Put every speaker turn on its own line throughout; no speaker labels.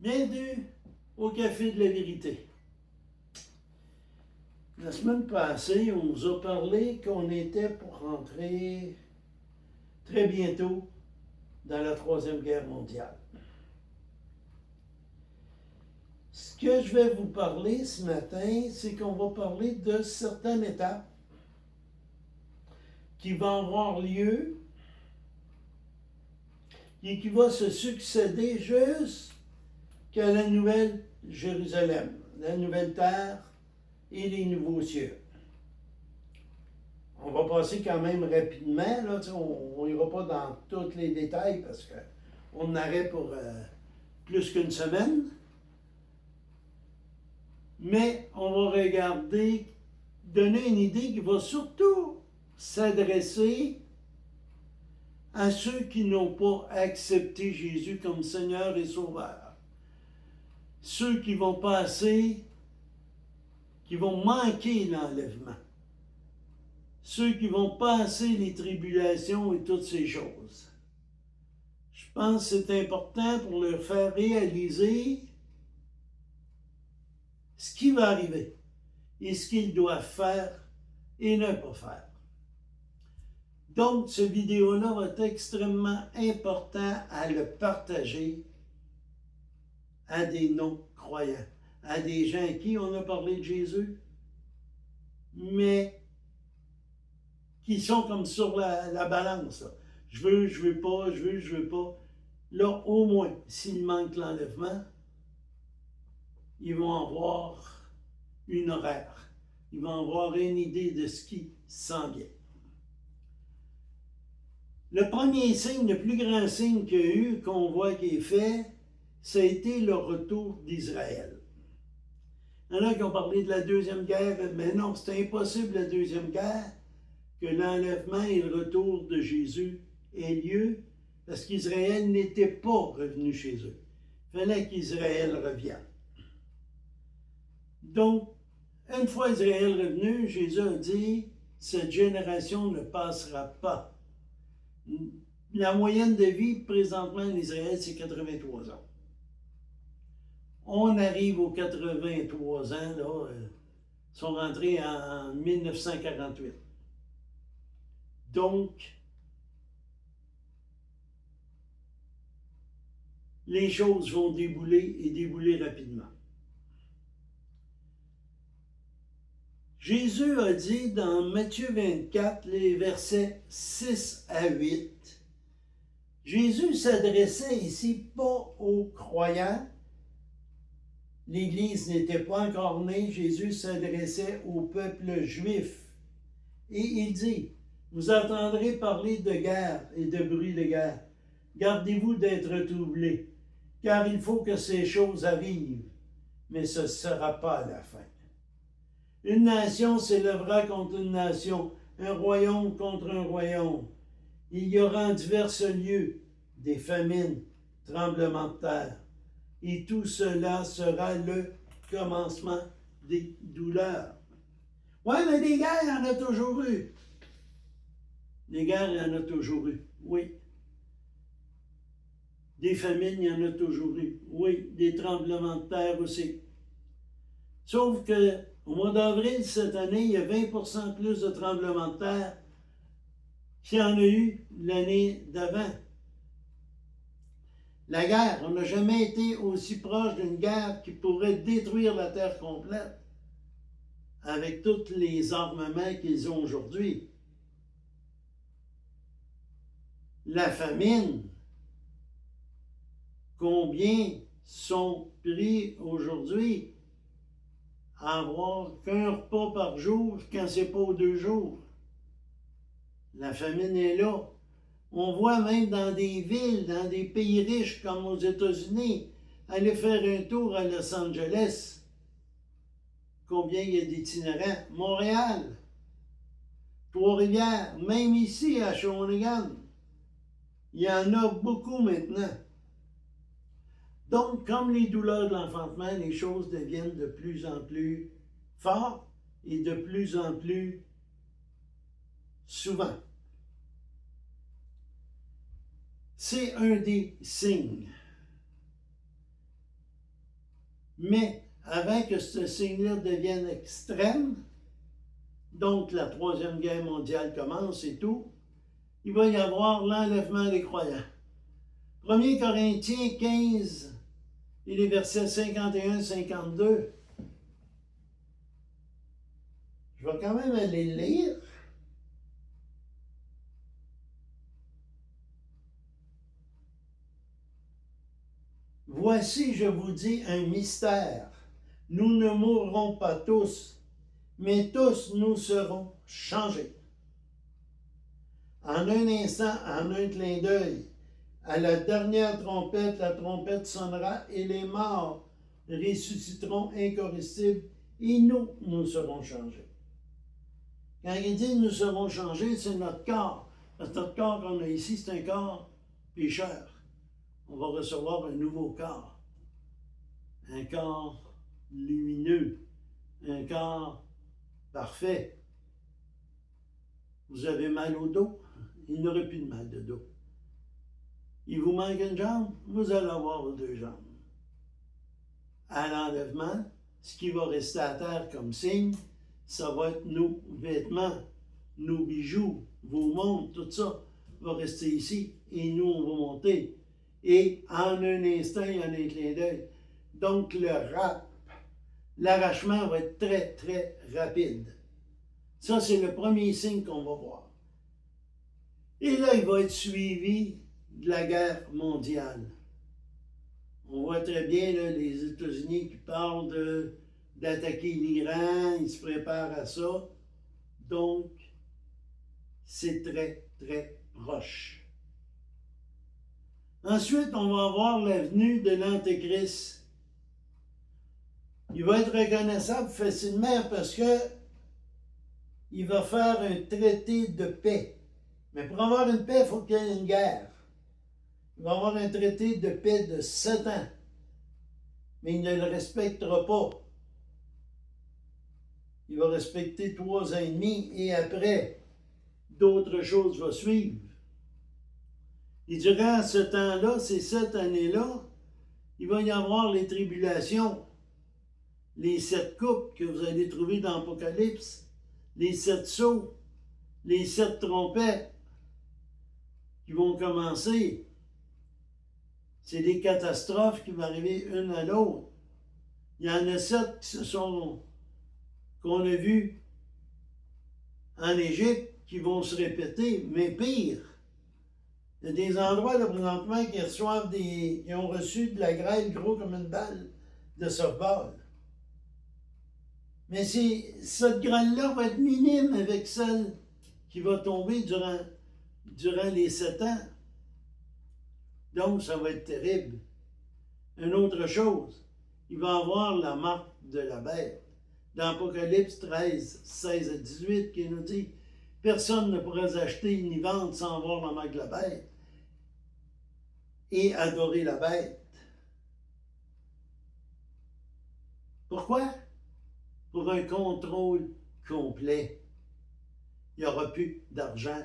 Bienvenue au Café de la Vérité. La semaine passée, on nous a parlé qu'on était pour rentrer très bientôt dans la Troisième Guerre mondiale. Ce que je vais vous parler ce matin, c'est qu'on va parler de certaines étapes qui vont avoir lieu et qui vont se succéder jusqu'à la Nouvelle Jérusalem, la Nouvelle Terre et les nouveaux cieux. On va passer quand même rapidement, là, on n'ira pas dans tous les détails parce qu'on en aurait pour plus qu'une semaine. Mais on va regarder, donner une idée qui va surtout s'adresser à ceux qui n'ont pas accepté Jésus comme Seigneur et Sauveur. Ceux qui vont passer, qui vont manquer l'enlèvement. Ceux qui vont passer les tribulations et toutes ces choses. Je pense que c'est important pour leur faire réaliser ce qui va arriver et ce qu'ils doivent faire et ne pas faire. Donc, cette vidéo-là va être extrêmement important à le partager à des non-croyants, à des gens à qui on a parlé de Jésus, mais qui sont comme sur la balance. Là. Je veux pas, je veux pas. Là, au moins, s'il manque l'enlèvement, ils vont avoir une horaire. Ils vont avoir une idée de ce qui s'en vient. Le premier signe, le plus grand signe qu'il y a eu, qu'on voit qui est fait, ça a été le retour d'Israël. Il y en a qui ont parlé de la Deuxième Guerre, mais non, c'est impossible la Deuxième Guerre, que l'enlèvement et le retour de Jésus aient lieu, parce qu'Israël n'était pas revenu chez eux. Il fallait qu'Israël revienne. Donc, une fois Israël revenu, Jésus a dit, cette génération ne passera pas. La moyenne de vie présentement en Israël, c'est 83 ans. On arrive aux 83 ans, là, sont rentrés en 1948. Donc, les choses vont débouler et débouler rapidement. Jésus a dit dans Matthieu 24, les versets 6 à 8, Jésus s'adressait ici pas aux croyants. L'Église n'était pas encore née. Jésus s'adressait au peuple juif. Et il dit, vous entendrez parler de guerre et de bruit de guerre. Gardez-vous d'être troublés, car il faut que ces choses arrivent, mais ce ne sera pas à la fin. Une nation s'élèvera contre une nation, un royaume contre un royaume. Il y aura en divers lieux des famines, tremblements de terre. Et tout cela sera le commencement des douleurs. Oui, mais des guerres, il y en a toujours eu. Des guerres, il y en a toujours eu. Oui. Des famines, il y en a toujours eu. Oui, des tremblements de terre aussi. Sauf que au mois d'avril cette année, il y a 20% plus de tremblements de terre qu'il y en a eu l'année d'avant. La guerre, on n'a jamais été aussi proche d'une guerre qui pourrait détruire la terre complète avec tous les armements qu'ils ont aujourd'hui. La famine, combien sont pris aujourd'hui à avoir qu'un repas par jour quand c'est pas aux 2 jours? La famine est là. On voit même dans des villes, dans des pays riches comme aux États-Unis, aller faire un tour à Los Angeles. Combien il y a d'itinérants? Montréal, Trois-Rivières, même ici à Shawinigan. Il y en a beaucoup maintenant. Donc, comme les douleurs de l'enfantement, les choses deviennent de plus en plus fortes et de plus en plus souvent. C'est un des signes. Mais avant que ce signe-là devienne extrême, donc la Troisième Guerre mondiale commence et tout, il va y avoir l'enlèvement des croyants. 1 Corinthiens 15 et les versets 51-52. Je vais quand même aller le lire. Voici, je vous dis, un mystère. Nous ne mourrons pas tous, mais tous nous serons changés. En un instant, en un clin d'œil, à la dernière trompette, la trompette sonnera et les morts ressusciteront incorruptibles et nous serons changés. Quand il dit nous serons changés, c'est notre corps. Parce que notre corps qu'on a ici, c'est un corps pécheur. On va recevoir un nouveau corps. Un corps lumineux. Un corps parfait. Vous avez mal au dos? Il n'y aura plus de mal de dos. Il vous manque une jambe? Vous allez avoir deux jambes. À l'enlèvement, ce qui va rester à terre comme signe, ça va être nos vêtements, nos bijoux, vos montres, tout ça va rester ici et nous, on va monter. Et en un instant, il y en a un clin d'œil. Donc, l'arrachement va être très, très rapide. Ça, c'est le premier signe qu'on va voir. Et là, il va être suivi de la guerre mondiale. On voit très bien là, les États-Unis qui parlent d'attaquer l'Iran, ils se préparent à ça. Donc, c'est très, très proche. Ensuite, on va avoir la venue de l'Antéchrist. Il va être reconnaissable facilement parce que il va faire un traité de paix. Mais pour avoir une paix, il faut qu'il y ait une guerre. Il va avoir un traité de paix de 7 ans. Mais il ne le respectera pas. Il va respecter 3 ans et demi et après, d'autres choses vont suivre. Et durant ce temps-là, ces 7 années-là, il va y avoir les tribulations, les 7 coupes que vous allez trouver dans l'Apocalypse, les 7 sceaux, les 7 trompettes qui vont commencer. C'est des catastrophes qui vont arriver une à l'autre. Il y en a 7 qu'on a vues en Égypte qui vont se répéter, mais pire. Il y a des endroits là présentement qui ont reçu de la grêle gros comme une balle de softball. Mais cette grêle-là va être minime avec celle qui va tomber durant les 7 ans. Donc, ça va être terrible. Une autre chose, il va avoir la marque de la bête. Dans Apocalypse 13, 16 à 18, qui nous dit « Personne ne pourra acheter ni vendre sans avoir la marque de la bête et adorer la bête. » Pourquoi? Pour un contrôle complet. Il n'y aura plus d'argent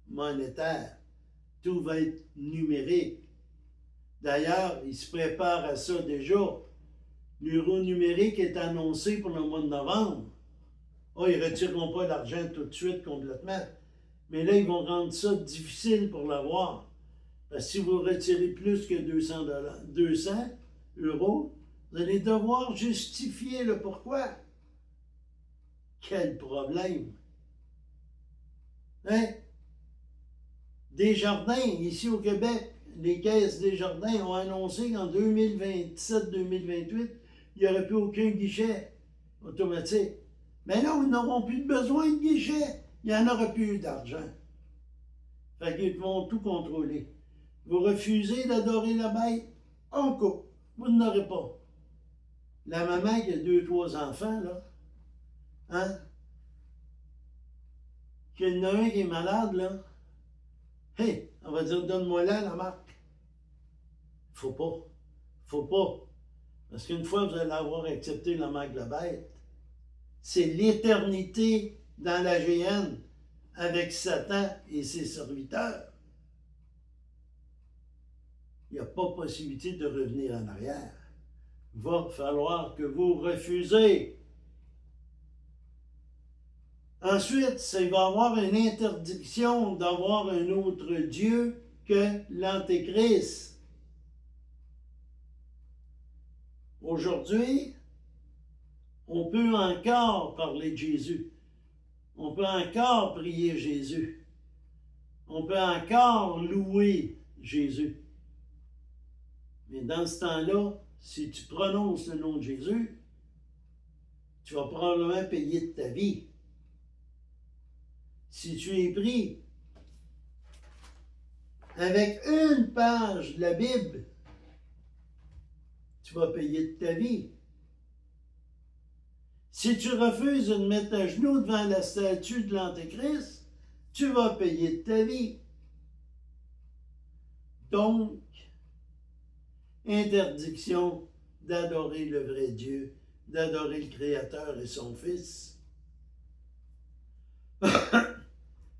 monétaire. Tout va être numérique. D'ailleurs, il se prépare à ça déjà. L'euro numérique est annoncé pour le mois de novembre. Oh, ils ne retireront pas l'argent tout de suite complètement. Mais là, ils vont rendre ça difficile pour l'avoir. Parce que si vous retirez plus que 200 euros, vous allez devoir justifier le pourquoi. Quel problème! Hein? Desjardins, ici au Québec, les caisses Desjardins ont annoncé qu'en 2027-2028, il n'y aurait plus aucun guichet automatique. Mais là, ils n'auront plus besoin de guichet. Il n'y en aura plus d'argent. Fait qu'ils vont tout contrôler. Vous refusez d'adorer la bête, on coupe. Vous n'aurez pas. La maman qui a 2-3 enfants, là, hein? Qu'il y en a un qui est malade, là. Hey, on va dire, donne-moi là la marque. Faut pas. Faut pas. Parce qu'une fois vous allez avoir accepté la marque de la bête, c'est l'éternité dans la géhenne avec Satan et ses serviteurs. Il n'y a pas possibilité de revenir en arrière. va falloir que vous refusez. Ensuite, il va y avoir une interdiction d'avoir un autre Dieu que l'Antéchrist. Aujourd'hui, on peut encore parler de Jésus. On peut encore prier Jésus. On peut encore louer Jésus. Mais dans ce temps-là, si tu prononces le nom de Jésus, tu vas probablement payer de ta vie. Si tu es pris avec une page de la Bible, tu vas payer de ta vie. Si tu refuses de te mettre à genoux devant la statue de l'Antéchrist, tu vas payer de ta vie. Donc, interdiction d'adorer le vrai Dieu, d'adorer le Créateur et son Fils.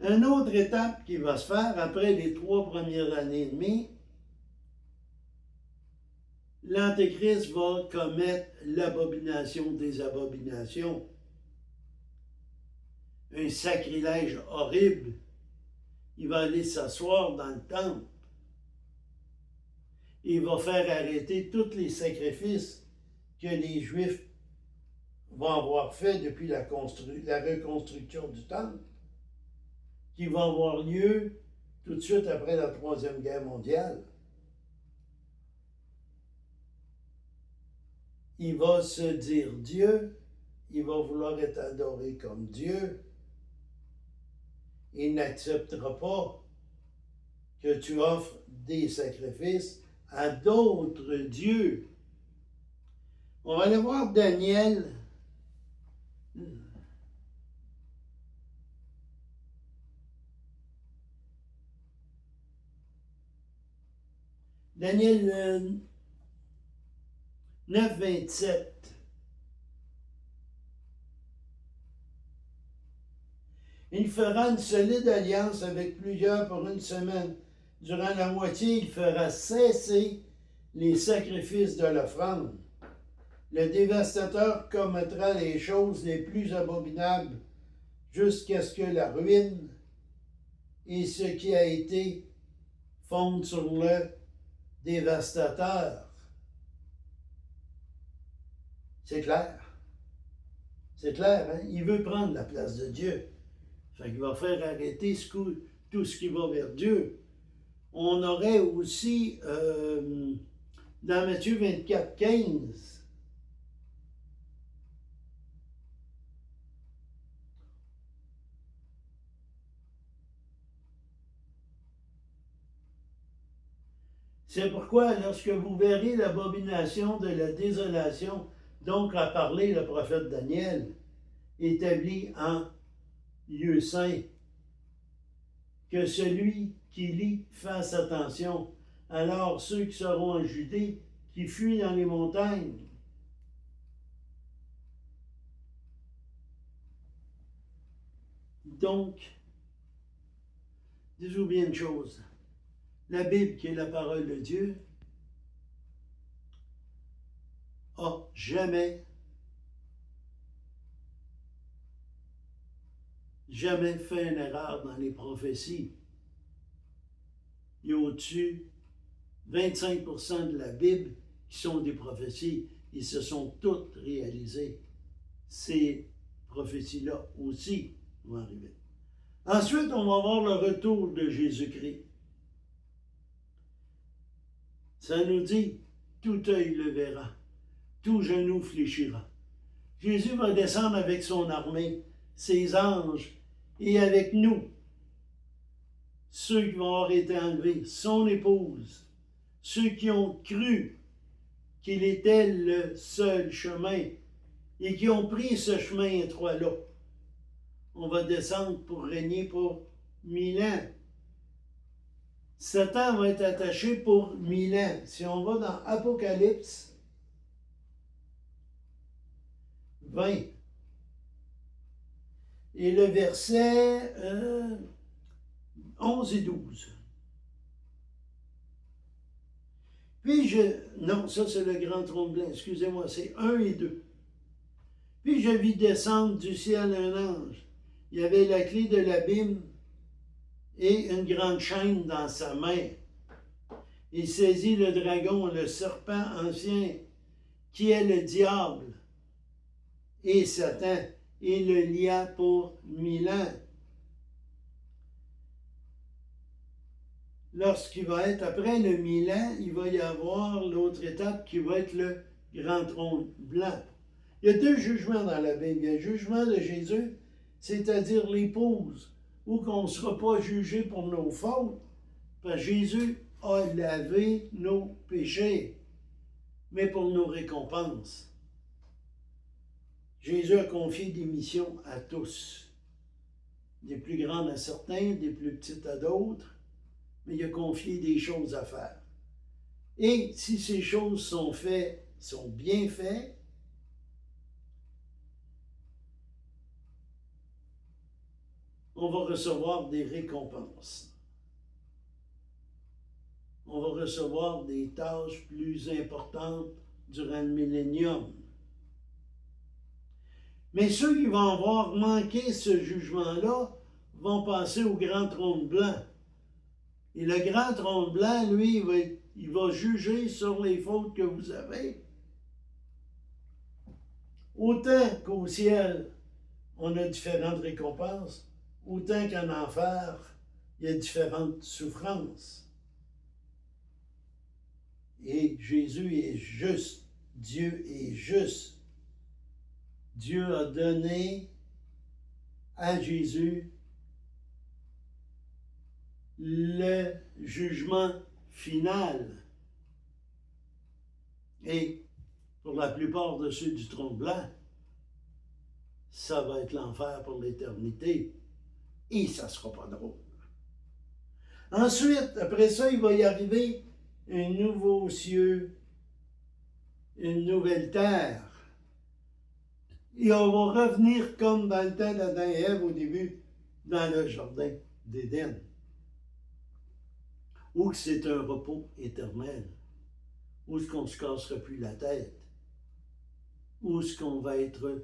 Une autre étape qui va se faire après les 3 premières années et demie, l'Antéchrist va commettre l'abomination des abominations. Un sacrilège horrible. Il va aller s'asseoir dans le temple. Il va faire arrêter tous les sacrifices que les Juifs vont avoir fait depuis la reconstruction du temple, qui va avoir lieu tout de suite après la Troisième Guerre mondiale. Il va se dire Dieu, il va vouloir être adoré comme Dieu. Il n'acceptera pas que tu offres des sacrifices à d'autres dieux. On va aller voir Daniel. Daniel 9, 27. Il fera une solide alliance avec plusieurs pour une semaine. Durant la moitié, il fera cesser les sacrifices de l'offrande. Le dévastateur commettra les choses les plus abominables jusqu'à ce que la ruine et ce qui a été fondent sur le dévastateur. C'est clair. C'est clair, hein? Il veut prendre la place de Dieu. Fait qu'il va faire arrêter tout ce qui va vers Dieu. On aurait aussi, dans Matthieu 24, 15, c'est pourquoi, lorsque vous verrez l'abomination de la désolation, donc a parlé le prophète Daniel, établi en lieu saint, que celui qui lit fasse attention. Alors ceux qui seront en Judée, qui fuient dans les montagnes, donc, dis-vous bien une chose, la Bible, qui est la parole de Dieu, a jamais fait une erreur dans les prophéties. Il y a au-dessus 25% de la Bible qui sont des prophéties. Ils se sont toutes réalisées. Ces prophéties-là aussi vont arriver. Ensuite, on va voir le retour de Jésus-Christ. Ça nous dit, tout œil le verra, tout genou fléchira. Jésus va descendre avec son armée, ses anges, et avec nous, ceux qui vont avoir été enlevés, son épouse, ceux qui ont cru qu'il était le seul chemin et qui ont pris ce chemin étroit-là. On va descendre pour régner pour 1000 ans. Satan va être attaché pour 1000 ans. Si on va dans Apocalypse 20, et le verset 11 et 12. Non, ça c'est le grand trône blanc, excusez-moi, c'est 1 et 2. Puis je vis descendre du ciel un ange. Il y avait la clé de l'abîme et une grande chaîne dans sa main. Il saisit le dragon, le serpent ancien, qui est le diable et Satan, et le lia pour 1000 ans. Lorsqu'il va être, après le 1000 ans, il va y avoir l'autre étape qui va être le grand trône blanc. Il y a 2 jugements dans la Bible. Il y a le jugement de Jésus, c'est-à-dire l'épouse, où qu'on ne sera pas jugé pour nos fautes, parce que Jésus a lavé nos péchés, mais pour nos récompenses. Jésus a confié des missions à tous, des plus grandes à certains, des plus petites à d'autres, mais il a confié des choses à faire. Et si ces choses sont bien faites, on va recevoir des récompenses. On va recevoir des tâches plus importantes durant le millénium. Mais ceux qui vont avoir manqué ce jugement-là vont passer au grand trône blanc. Et le grand trône blanc, lui, il va juger sur les fautes que vous avez. Autant qu'au ciel, on a différentes récompenses, autant qu'en enfer, il y a différentes souffrances. Et Jésus est juste. Dieu est juste. Dieu a donné à Jésus le jugement final. Et pour la plupart de ceux du trône blanc, ça va être l'enfer pour l'éternité. Et ça ne sera pas drôle. Ensuite, après ça, il va y arriver un nouveau cieux, une nouvelle terre. Et on va revenir comme dans le temps d'Adam et Ève au début, dans le jardin d'Éden, où c'est un repos éternel, où est-ce qu'on ne se cassera plus la tête, où est-ce qu'on va être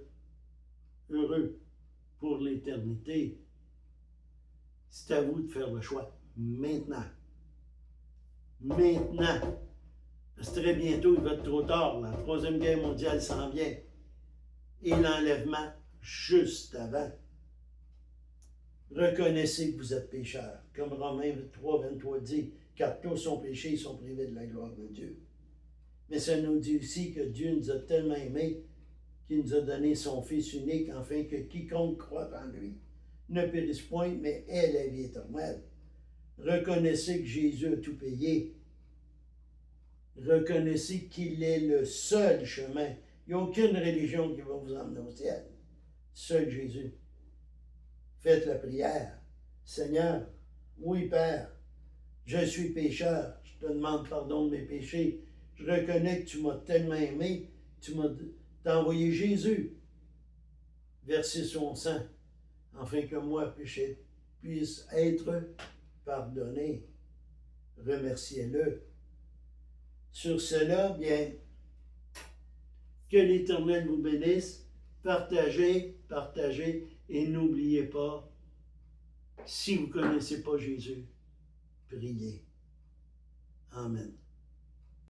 heureux pour l'éternité. C'est à vous de faire le choix maintenant. Maintenant. Parce que très bientôt, il va être trop tard. La Troisième Guerre mondiale s'en vient. Et l'enlèvement juste avant. Reconnaissez que vous êtes pécheurs. Comme Romains 3, 23 dit, car tous ont péché et sont privés de la gloire de Dieu. Mais ça nous dit aussi que Dieu nous a tellement aimés qu'il nous a donné son Fils unique, afin que quiconque croit en lui ne périsse point, mais ait la vie éternelle. Reconnaissez que Jésus a tout payé. Reconnaissez qu'il est le seul chemin. Il n'y a aucune religion qui va vous emmener au ciel. Seul Jésus. Faites la prière. Seigneur, oui Père, je suis pécheur. Je te demande pardon de mes péchés. Je reconnais que tu m'as tellement aimé. T'as envoyé Jésus verser son sang, afin que moi, péché, puisse être pardonné. Remerciez-le. Sur cela, bien, que l'Éternel vous bénisse. Partagez, et n'oubliez pas, si vous ne connaissez pas Jésus, priez. Amen.